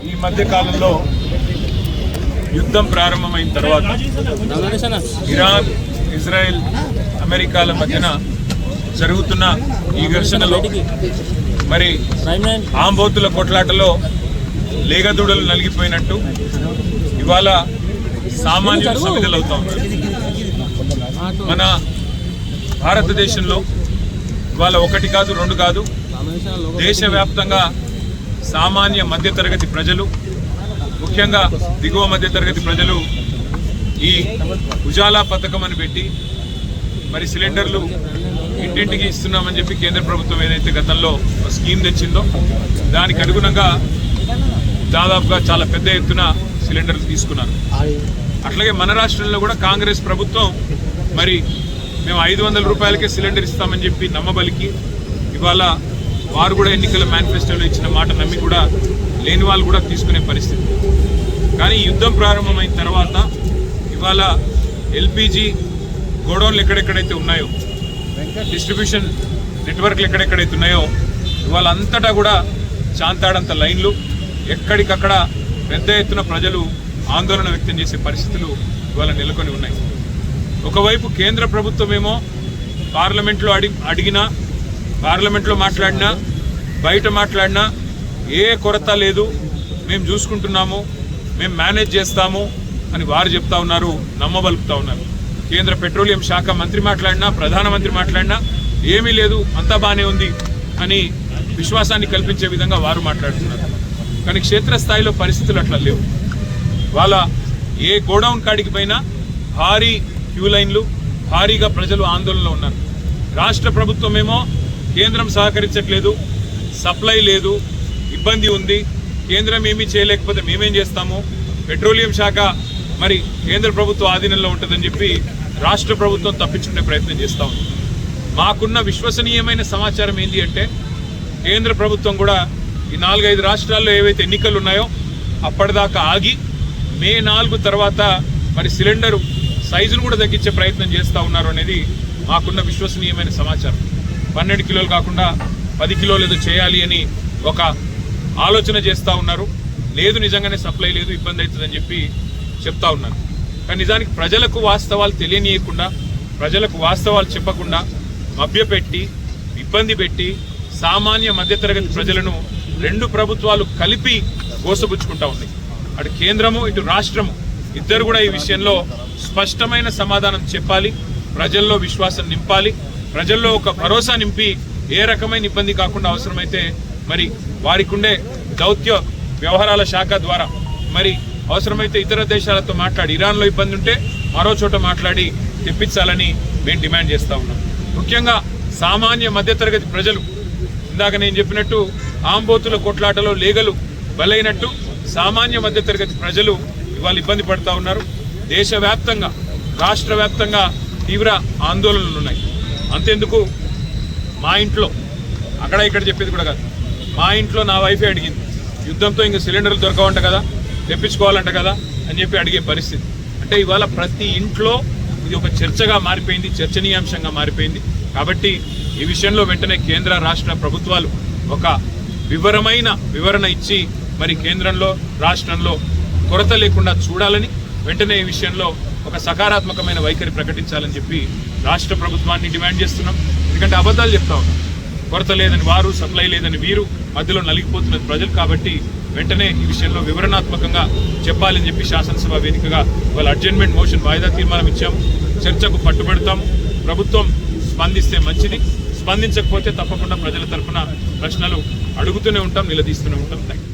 ఈ మధ్య కాలంలో యుద్ధం ప్రారంభమైన తర్వాత ఇరాన్, ఇజ్రాయెల్, అమెరికాల మధ్యన జరుగుతున్న ఈ ఘర్షణలో మరి ఆంబోతుల కొట్లాటలో లేగదూడలు నలిగిపోయినట్టు ఇవాళ సామాన్యులు సమిధలవుతా ఉన్నారు. మన భారతదేశంలో ఇవాళ ఒకటి కాదు, రెండు కాదు, దేశవ్యాప్తంగా సామాన్య మధ్యతరగతి ప్రజలు, ముఖ్యంగా దిగువ మధ్యతరగతి ప్రజలు ఈ ఉజాలా పథకం అని పెట్టి మరి సిలిండర్లు ఇంటింటికి ఇస్తున్నామని చెప్పి కేంద్ర ప్రభుత్వం ఏదైతే గతంలో స్కీమ్ తెచ్చిందో దానికి అనుగుణంగా దాదాపుగా చాలా పెద్ద ఎత్తున సిలిండర్లు తీసుకున్నారు. అట్లాగే మన రాష్ట్రంలో కూడా కాంగ్రెస్ ప్రభుత్వం మరి మేము 500 రూపాయలకే సిలిండర్ ఇస్తామని చెప్పి నమ్మబలికి ఇవాళ వారు కూడా ఎన్నికల మేనిఫెస్టోలో ఇచ్చిన మాట నమ్మి కూడా లేని వాళ్ళు కూడా తీసుకునే పరిస్థితి. కానీ యుద్ధం ప్రారంభమైన తర్వాత ఇవాళ ఎల్పిజి గోడౌన్లు ఎక్కడెక్కడైతే ఉన్నాయో, డిస్ట్రిబ్యూషన్ నెట్వర్క్లు ఎక్కడెక్కడైతే ఉన్నాయో ఇవాళ అంతటా కూడా చాంతాడంత లైన్లు, ఎక్కడికక్కడ పెద్ద ఎత్తున ప్రజలు ఆందోళన వ్యక్తం చేసే పరిస్థితులు ఇవాళ నెలకొని ఉన్నాయి. ఒకవైపు కేంద్ర ప్రభుత్వమేమో పార్లమెంట్లో అడిగినా, పార్లమెంట్లో మాట్లాడినా, బయట మాట్లాడినా ఏ కొరత లేదు, మేము చూసుకుంటున్నాము, మేము మేనేజ్ చేస్తాము అని వారు చెప్తా ఉన్నారు, నమ్మబలుపుతా ఉన్నారు. కేంద్ర పెట్రోలియం శాఖ మంత్రి మాట్లాడినా, ప్రధానమంత్రి మాట్లాడినా ఏమీ లేదు, అంతా బాగానే ఉంది అని విశ్వాసాన్ని కల్పించే విధంగా వారు మాట్లాడుతున్నారు. కానీ క్షేత్రస్థాయిలో పరిస్థితులు అట్లా లేవు. వాళ్ళ ఏ గోడౌన్ కాడికి పోయినా భారీ క్యూ లైన్లు, భారీగా ప్రజలు ఆందోళనలో ఉన్నారు. రాష్ట్ర ప్రభుత్వమేమో కేంద్రం సహకరించట్లేదు, సప్లై లేదు, ఇబ్బంది ఉంది, కేంద్రం ఏమీ చేయలేకపోతే మేమేం చేస్తాము, పెట్రోలియం శాఖ మరి కేంద్ర ప్రభుత్వ ఆధీనంలో ఉంటుందని చెప్పి రాష్ట్ర ప్రభుత్వం తప్పించుకునే ప్రయత్నం చేస్తూ ఉంది. మాకున్న విశ్వసనీయమైన సమాచారం ఏంటి అంటే కేంద్ర ప్రభుత్వం కూడా ఈ 4-5 రాష్ట్రాల్లో ఏవైతే ఎన్నికలు ఉన్నాయో అప్పటిదాకా ఆగి మే 4 తర్వాత మరి సిలిండరు సైజును కూడా తగ్గించే ప్రయత్నం చేస్తూ ఉన్నారు అనేది మాకున్న విశ్వసనీయమైన సమాచారం. 12 కిలోలు కాకుండా 10 కిలోలు ఏదో చేయాలి అని ఒక ఆలోచన చేస్తూ ఉన్నారు. లేదు, నిజంగానే సప్లై లేదు, ఇబ్బంది అవుతుందని చెప్పి చెప్తా ఉన్నారు. కానీ నిజానికి ప్రజలకు వాస్తవాలు తెలియనీయకుండా, ప్రజలకు వాస్తవాలు చెప్పకుండా మభ్యపెట్టి, ఇబ్బంది పెట్టి సామాన్య మధ్యతరగతి ప్రజలను రెండు ప్రభుత్వాలు కలిపి కోసపుచ్చుకుంటా ఉన్నాయి. అటు కేంద్రము, ఇటు రాష్ట్రము ఇద్దరు కూడా ఈ విషయంలో స్పష్టమైన సమాధానం చెప్పాలి, ప్రజల్లో విశ్వాసం నింపాలి, ప్రజల్లో ఒక భరోసా నింపి ఏ రకమైన ఇబ్బంది కాకుండా అవసరమైతే మరి వారికి ఉండే దౌత్య వ్యవహారాల శాఖ ద్వారా మరి అవసరమైతే ఇతర దేశాలతో మాట్లాడి, ఇరాన్లో ఇబ్బంది ఉంటే మరో చోట మాట్లాడి తెప్పించాలని మేము డిమాండ్ చేస్తూ ఉన్నాం. ముఖ్యంగా సామాన్య మధ్యతరగతి ప్రజలు, ఇందాక నేను చెప్పినట్టు ఆంబోతుల కొట్లాటలో లేగలు బలైనట్టు సామాన్య మధ్యతరగతి ప్రజలు ఇవాళ ఇబ్బంది పడుతూ ఉన్నారు. దేశవ్యాప్తంగా, రాష్ట్ర వ్యాప్తంగా తీవ్ర ఆందోళనలు ఉన్నాయి. అంతెందుకు, మా ఇంట్లో, అక్కడ ఇక్కడ చెప్పేది కూడా కాదు, మా ఇంట్లో నా వైఫే అడిగింది, యుద్ధంతో ఇంకా సిలిండర్లు దొరకవంట కదా, తెప్పించుకోవాలంట కదా అని చెప్పి అడిగే పరిస్థితి. అంటే ఇవాళ ప్రతి ఇంట్లో ఇది ఒక చర్చగా మారిపోయింది, చర్చనీయాంశంగా మారిపోయింది. కాబట్టి ఈ విషయంలో వెంటనే కేంద్ర రాష్ట్ర ప్రభుత్వాలు ఒక వివరణ ఇచ్చి మరి కేంద్రంలో, రాష్ట్రంలో కొరత లేకుండా చూడాలని, వెంటనే ఈ విషయంలో ఒక సకారాత్మకమైన వైఖరి ప్రకటించాలని చెప్పి రాష్ట్ర ప్రభుత్వాన్ని డిమాండ్ చేస్తున్నాం. ఎందుకంటే అబద్ధాలు చెప్తా ఉన్నాం, కొరత లేదని వారు, సప్లై లేదని వీరు, మధ్యలో నలిగిపోతున్నది ప్రజలు. కాబట్టి వెంటనే ఈ విషయంలో వివరణాత్మకంగా చెప్పాలని చెప్పి శాసనసభ వేదికగా వాళ్ళ అడ్జర్న్మెంట్ మోషన్ వాయిదా తీర్మానం ఇచ్చాము. చర్చకు పట్టుబడతాము. ప్రభుత్వం స్పందిస్తే మంచిది, స్పందించకపోతే తప్పకుండా ప్రజల తరఫున ప్రశ్నలు అడుగుతూనే ఉంటాం, నిలదీస్తూనే ఉంటాం. Thank you.